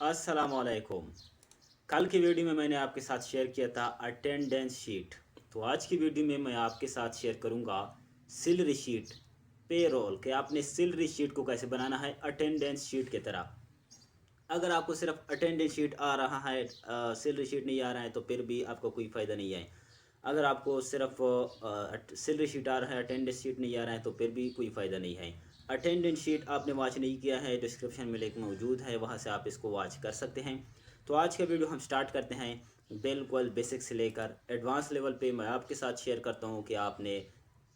अस्सलामुअलैकुम। कल की वीडियो में मैंने आपके साथ शेयर किया था अटेंडेंस शीट। तो आज की वीडियो में मैं आपके साथ शेयर करूंगा सैलरी शीट, पेरोल के आपने सैलरी शीट को कैसे बनाना है अटेंडेंस शीट की तरह। अगर आपको सिर्फ अटेंडेंस शीट आ रहा है, सैलरी शीट नहीं आ रहा है, तो फिर भी आपको कोई फ़ायदा नहीं है। अगर आपको सिर्फ सैलरी शीट आ रहा है, अटेंडेंस शीट नहीं आ रहा है, तो फिर भी कोई फ़ायदा नहीं है। अटेंडेंस शीट आपने वॉच नहीं किया है, डिस्क्रिप्शन में लिंक मौजूद है, वहाँ से आप इसको वॉच कर सकते हैं। तो आज का वीडियो हम स्टार्ट करते हैं। बिल्कुल बेसिक से लेकर एडवांस लेवल पे मैं आपके साथ शेयर करता हूँ कि आपने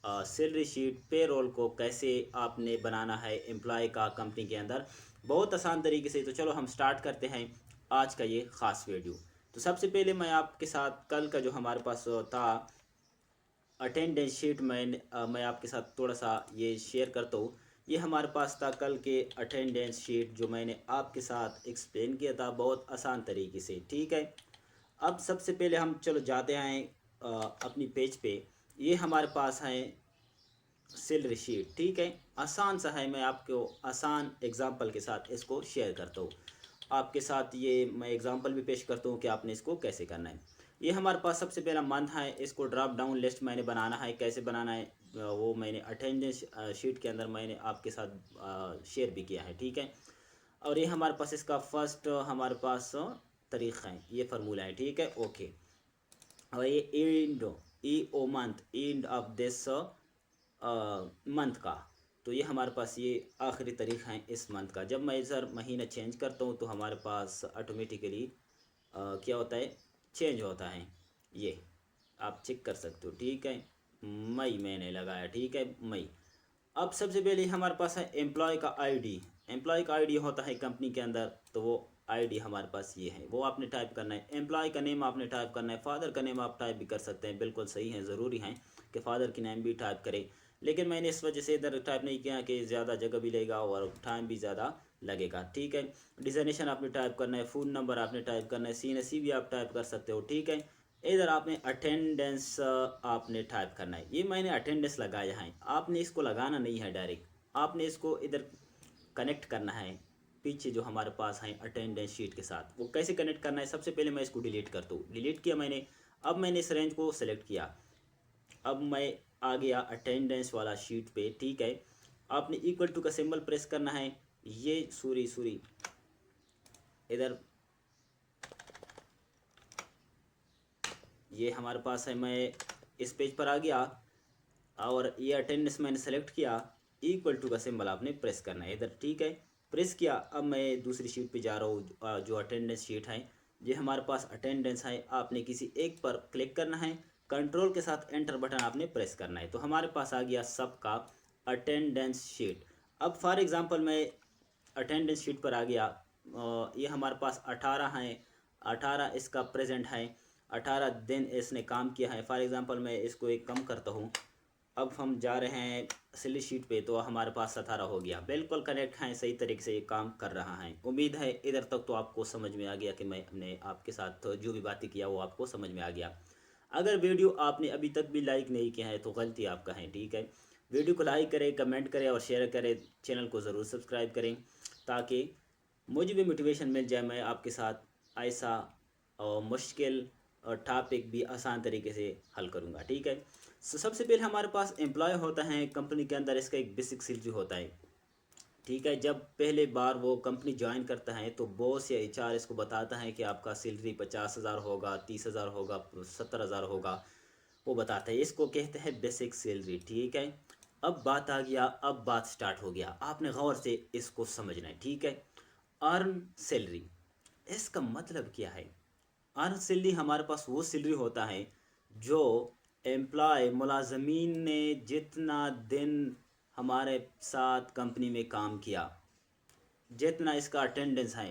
सैलरी शीट, पेरोल को कैसे आपने बनाना है एम्प्लॉय का कंपनी के अंदर, बहुत आसान तरीके से। तो चलो हम स्टार्ट करते हैं आज का ये ख़ास वीडियो। तो सबसे पहले मैं आपके साथ कल का जो हमारे पास था अटेंडेंस शीट, मैं आपके साथ थोड़ा सा ये शेयर करता हूँ। ये हमारे पास था कल के अटेंडेंस शीट, जो मैंने आपके साथ एक्सप्लेन किया था बहुत आसान तरीके से। ठीक है, अब सबसे पहले हम चलो जाते हैं अपनी पेज पे। ये हमारे पास है सैलरी शीट। ठीक है, आसान सा है, मैं आपको आसान एग्जांपल के साथ इसको शेयर करता हूँ। आपके साथ ये मैं एग्जांपल भी पेश करता हूँ कि आपने इसको कैसे करना है। ये हमारे पास सबसे पहला मंथ है, इसको ड्रॉप डाउन लिस्ट मैंने बनाना है। कैसे बनाना है वो मैंने अटेंडेंस शीट के अंदर मैंने आपके साथ शेयर भी किया है। ठीक है, और ये हमारे पास इसका फर्स्ट हमारे पास तरीक़ा है, ये फार्मूला है। ठीक है, ओके। और ये end, E O month, end of this month का। तो ये हमारे पास ये आखिरी तारीख है इस मंथ का। जब मैं सर महीना चेंज करता हूँ तो हमारे पास ऑटोमेटिकली क्या होता है, चेंज होता है। ये आप चेक कर सकते हो। ठीक है, मई मैंने लगाया। ठीक है, मई। अब सबसे पहले हमारे पास है एम्प्लॉय का आईडी। एम्प्लॉय का आईडी होता है कंपनी के अंदर, तो वो आईडी हमारे पास ये है, वो आपने टाइप करना है। एम्प्लॉय का नेम आपने टाइप करना है। फादर का नेम आप टाइप भी कर सकते हैं, बिल्कुल सही है, ज़रूरी है कि फ़ादर की नेम भी टाइप करें। लेकिन मैंने इस वजह से इधर टाइप नहीं किया कि ज़्यादा जगह भी लेगा और टाइम भी ज़्यादा लगेगा। ठीक है, डिज़ाइनेशन आपने टाइप करना है, फ़ोन नंबर आपने टाइप करना है, CNC भी आप टाइप कर सकते हो। ठीक है, इधर आपने अटेंडेंस आपने टाइप करना है। ये मैंने अटेंडेंस लगाया है, आपने इसको लगाना नहीं है डायरेक्ट, आपने इसको इधर कनेक्ट करना है पीछे जो हमारे पास है अटेंडेंस शीट के साथ। वो कैसे कनेक्ट करना है, सबसे पहले मैं इसको डिलीट करता हूँ। डिलीट किया मैंने, अब मैंने इस रेंज को सेलेक्ट किया। अब मैं आ गया अटेंडेंस वाला शीट पे। ठीक है, आपने इक्वल टू का सिंबल प्रेस करना है। ये सूरी सूरी इधर ये हमारे पास है, मैं इस पेज पर आ गया और ये अटेंडेंस मैंने सेलेक्ट किया। इक्वल टू का सिंबल आपने प्रेस करना है इधर। ठीक है, प्रेस किया। अब मैं दूसरी शीट पे जा रहा हूँ, जो अटेंडेंस शीट है। ये हमारे पास अटेंडेंस है, आपने किसी एक पर क्लिक करना है, कंट्रोल के साथ एंटर बटन आपने प्रेस करना है। तो हमारे पास आ गया सबका अटेंडेंस शीट। अब फॉर एग्ज़ाम्पल मैं अटेंडेंस शीट पर आ गया। ये हमारे पास 18 है, 18 इसका प्रेजेंट है, 18 दिन इसने काम किया है। फॉर एग्ज़ाम्पल मैं इसको एक कम करता हूँ। अब हम जा रहे हैं सैलरी शीट पे, तो हमारे पास 17 हो गया। बिल्कुल करेक्ट है, सही तरीके से ये काम कर रहा है। उम्मीद है इधर तक तो आपको समझ में आ गया कि मैंने आपके साथ जो भी बातें किया वो आपको समझ में आ गया। अगर वीडियो आपने अभी तक भी लाइक नहीं किया है तो गलती आपका है। ठीक है, वीडियो को लाइक करें, कमेंट करें और शेयर करें। चैनल को ज़रूर सब्सक्राइब करें ताकि मुझे भी मोटिवेशन मिल जाए। मैं आपके साथ ऐसा और मुश्किल और टॉपिक भी आसान तरीके से हल करूँगा। ठीक है, सबसे पहले हमारे पास एम्प्लॉय होता है कंपनी के अंदर, इसका एक बेसिक सैलरी होता है। ठीक है, जब पहले बार वो कंपनी ज्वाइन करता है तो बॉस या HR इसको बताता है कि आपका सैलरी 50,000 होगा, 30,000 होगा, 70,000 होगा। वो बताता है, इसको कहते हैं बेसिक सैलरी। ठीक है, अब बात आ गया, अब बात स्टार्ट हो गया, आपने गौर से इसको समझना है। ठीक है, अर्न सैलरी, इसका मतलब क्या है। अर्न सैलरी हमारे पास वो सैलरी होता है जो एम्प्लॉय मुलाजमीन ने जितना दिन हमारे साथ कंपनी में काम किया, जितना इसका अटेंडेंस है।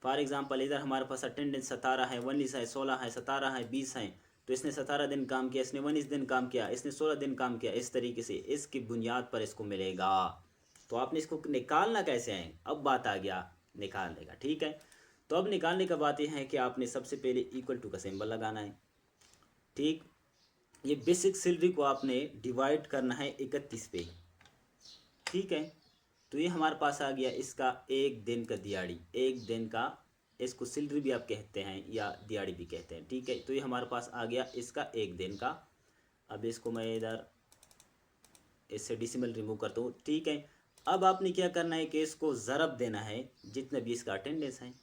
फॉर एग्जांपल इधर हमारे पास अटेंडेंस 17 है, 19 है, 16 है, 17 है, 20 है। तो इसने 17 दिन काम किया, इसने 19 दिन काम किया, इसने 16 दिन काम किया। इस तरीके से इसकी बुनियाद पर इसको मिलेगा। तो आपने इसको निकालना कैसे है, अब बात आ गया निकालने का। ठीक है, तो अब निकालने का बात यह है कि आपने सबसे पहले इक्वल टू का सिंबल लगाना है। ठीक, ये बेसिक सैलरी को आपने डिवाइड करना है 31 पे। ठीक है, तो ये हमारे पास आ गया इसका एक दिन का दिहाड़ी, एक दिन का, इसको सैलरी भी आप कहते हैं या दिहाड़ी भी कहते हैं, ठीक है। तो ये हमारे पास आ गया इसका एक दिन का। अब इसको मैं इधर इससे डिसिमल रिमूव करता हूँ, ठीक है। अब आपने क्या करना है कि इसको ज़रब देना है जितने भी इसका अटेंडेंस है।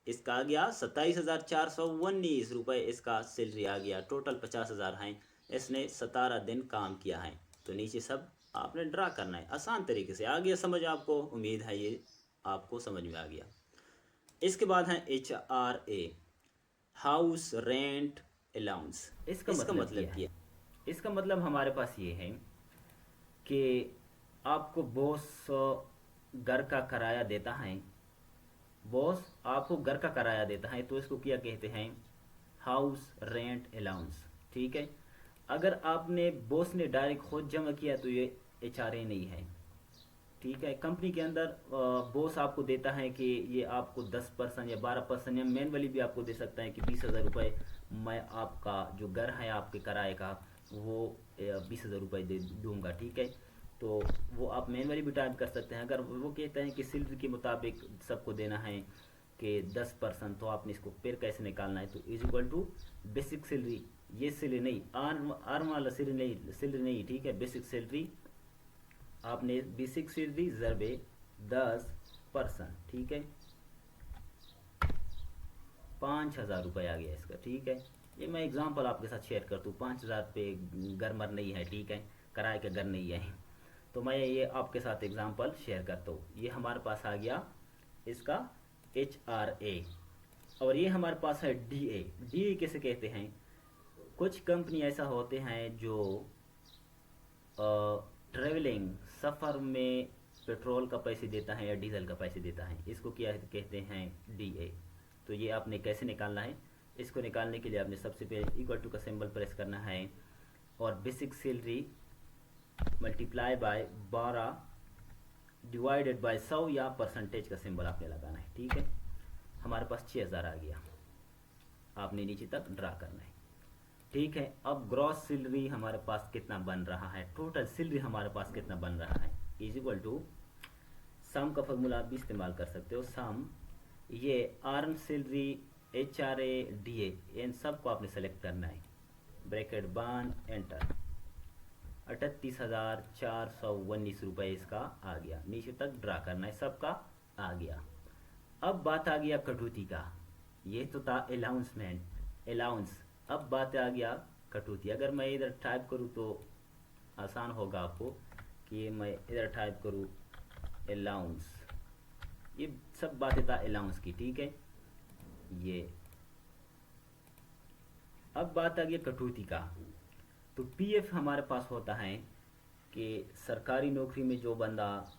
इसका आ गया 27,419 रुपये इसका सैलरी आ गया, टोटल 50,000 हैं। इसने 17 दिन काम किया है। तो नीचे सब आपने ड्रा करना है, आसान तरीके से। आ गया समझ आपको? उम्मीद है ये आपको समझ में आ गया। इसके बाद है HRA, हाउस रेंट अलाउंस। इसका मतलब क्या है? इसका मतलब हमारे पास ये है कि आपको बॉस घर का किराया देता है, बॉस आपको घर का किराया देता है, तो इसको क्या कहते हैं? हाउस रेंट अलाउंस, ठीक है। अगर आपने बॉस ने डायरेक्ट खुद जमा किया तो ये HRA नहीं है, ठीक है। कंपनी के अंदर बॉस आपको देता है कि ये आपको 10% या 12% या मैनुअली भी आपको दे सकता है कि 20,000 रुपये मैं आपका जो घर है आपके किराए का वो 20,000 रुपये दे दूंगा, ठीक है। तो वो आप मैनुअली भी टाइप कर सकते हैं। अगर वो कहते हैं कि सैलरी के मुताबिक सबको देना है कि 10%, तो आपने इसको फिर कैसे निकालना है? तो is equal to basic salary, ये सैलरी नहीं, आर्म वाला सैलरी नहीं, ठीक है। बेसिक सैलरी आपने बेसिक सैलरी ज़रबे 10%, ठीक है। 5,000 रुपये आ गया इसका, ठीक है। ये मैं एग्जांपल आपके साथ शेयर करता हूँ। 5,000 रुपये घर मर नहीं है, ठीक है, किराए का घर नहीं है। तो मैं ये आपके साथ एग्जांपल शेयर करता हूँ। ये हमारे पास आ गया इसका HRA। और ये हमारे पास है DA किसे कहते हैं? कुछ कंपनी ऐसा होते हैं जो ट्रेवलिंग सफ़र में पेट्रोल का पैसे देता है या डीजल का पैसे देता है, इसको क्या कहते हैं? DA। तो ये आपने कैसे निकालना है? इसको निकालने के लिए आपने सबसे पहले इक्वल टू का सिंबल प्रेस करना है और basic salary multiply by 12 divided by 100 या परसेंटेज का सिंबल आपने लगाना है, ठीक है। हमारे पास 6,000 आ गया, आपने नीचे तक ड्रा करना है, ठीक है। अब ग्रॉस सैलरी हमारे पास कितना बन रहा है, टोटल सैलरी हमारे पास कितना बन रहा है, इज इक्वल टू सम का फॉर्मूला आप भी इस्तेमाल कर सकते हो। सम ये अर्न सैलरी HRA DA इन सब को आपने सेलेक्ट करना है, ब्रैकेट बंद, एंटर। 38,419 रुपये इसका आ गया, नीचे तक ड्रा करना है, सबका आ गया। अब बात आ गया कटौती का, ये तो था अलाउंस। अब बात आ गया कटौती। अगर मैं इधर टाइप करूँ तो आसान होगा आपको कि मैं इधर टाइप करूँ अलाउंस, ये सब बातें था अलाउंस की, ठीक है। ये अब बात आ गया कटौती का। तो PF हमारे पास होता है कि सरकारी नौकरी में जो बंदा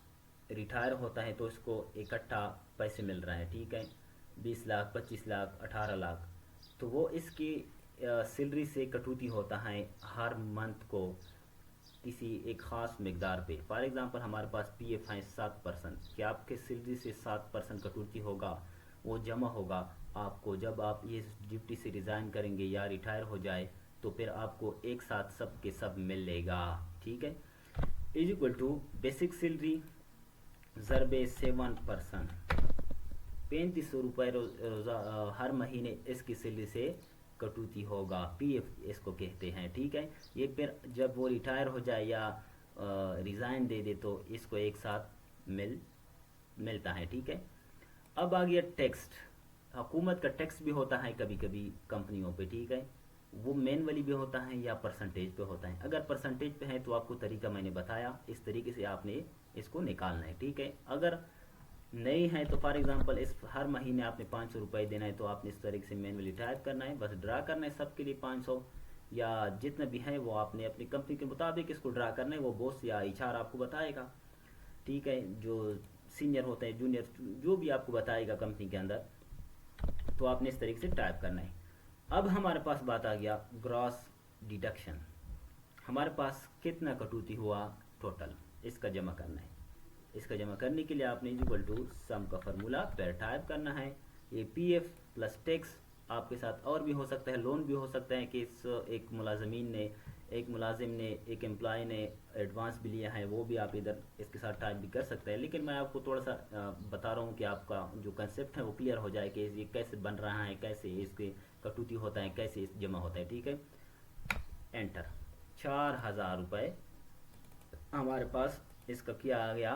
रिटायर होता है तो उसको इकट्ठा पैसे मिल रहा है, ठीक है, 20 लाख, 25 लाख, 18 लाख। तो वो इसकी सैलरी से कटौती होता है हर मंथ को किसी एक ख़ास मकदार पे। फॉर एग्ज़ाम्पल हमारे पास PF है 7%, कि आपके सैलरी से 7% कटौती होगा, वो जमा होगा आपको जब आप ये ड्यूटी से रिज़ाइन करेंगे या रिटायर हो जाए, तो फिर आपको एक साथ सब के सब मिलेगा, ठीक है। Is equal to basic salary ज़रबे 7%, 3500 रुपये हर महीने इसकी सैलरी से कटौती होगा, PF इसको कहते हैं, ठीक है। ये फिर जब वो रिटायर हो जाए या रिज़ाइन दे दे तो इसको एक साथ मिलता है, ठीक है। अब आ गया टैक्स। हुकूमत का टैक्स भी होता है कभी कभी कंपनियों पे, ठीक है, वो मैनुअली भी होता है या परसेंटेज पे होता है। अगर परसेंटेज पे है तो आपको तरीका मैंने बताया, इस तरीके से आपने इसको निकालना है, ठीक है। अगर नहीं है तो फॉर एग्जांपल इस हर महीने आपने 500 रुपये देना है, तो आपने इस तरीके से मैनुअली टाइप करना है, बस ड्रा करना है सबके लिए 500 या जितना भी है वो आपने अपनी कंपनी के मुताबिक इसको ड्रा करना है। वो बॉस या HR आपको बताएगा, ठीक है, जो सीनियर होते हैं, जूनियर, जो भी आपको बताएगा कंपनी के अंदर, तो आपने इस तरीके से टाइप करना है। अब हमारे पास बात आ गया ग्रॉस डिडक्शन, हमारे पास कितना कटौती हुआ टोटल, इसका जमा करना है। इसका जमा करने के लिए आपने इक्वल टू सम का फार्मूला फिर टाइप करना है। ये PF प्लस टैक्स आपके साथ और भी हो सकता है, लोन भी हो सकता है कि इस एक मुलाजमीन ने एक मुलाजिम ने, एक एम्प्लॉय ने एडवांस भी लिया है, वो भी आप इधर इसके साथ टाइप भी कर सकते हैं। लेकिन मैं आपको थोड़ा सा बता रहा हूँ कि आपका जो कंसेप्ट है वो क्लियर हो जाए कि ये कैसे बन रहा है, कैसे इसके कटौती होता है, कैसे इस जमा होता है। ठीक है, एंटर। 4,000 रुपये हमारे पास इसका क्या आ गया,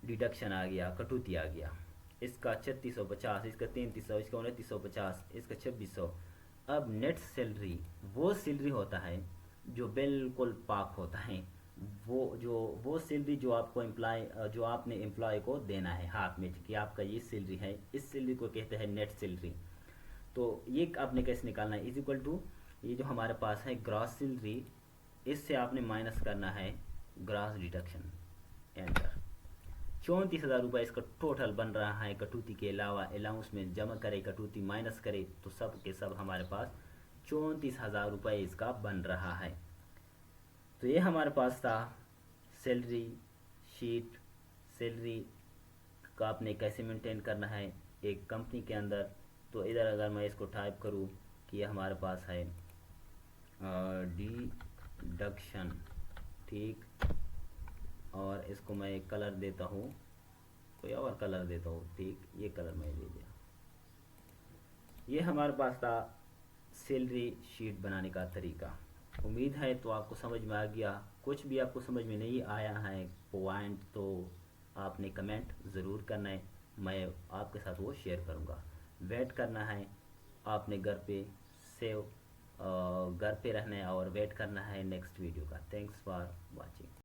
डिडक्शन आ गया, कटौती आ गया। इसका 3650, इसका 3300, इसका 2950, इसका 2600। अब नेट सैलरी वो सैलरी होता है जो बिल्कुल पाक होता है, वो सैलरी जो आपको एम्प्लॉय, जो आपने एम्प्लॉय को देना है हाथ में कि आपका ये सैलरी है, इस सैलरी को कहते हैं नेट सैलरी। तो ये आपने कैसे निकालना है, इज इक्वल टू ये जो हमारे पास है ग्रॉस सैलरी, इससे आपने माइनस करना है ग्रॉस डिडक्शन। एंटर। 34,000 रुपये इसका टोटल बन रहा है, कटौती के अलावा अलाउंस में जमा करे, कटौती माइनस करे तो सब के सब हमारे पास 34,000 रुपये इसका बन रहा है। तो ये हमारे पास था सैलरी शीट। सैलरी का आपने कैसे मेंटेन करना है एक कंपनी के अंदर। तो इधर अगर मैं इसको टाइप करूँ कि ये हमारे पास है डिडक्शन, ठीक, और इसको मैं एक कलर देता हूँ, कोई और कलर देता हूँ, ठीक, ये कलर मैं ले लिया। ये हमारे पास था सैलरी शीट बनाने का तरीका। उम्मीद है तो आपको समझ में आ गया। कुछ भी आपको समझ में नहीं आया है पॉइंट तो आपने कमेंट ज़रूर करना है, मैं आपके साथ वो शेयर करूँगा। वेट करना है आपने, घर पे रहना है और वेट करना है नेक्स्ट वीडियो का। Thanks for watching.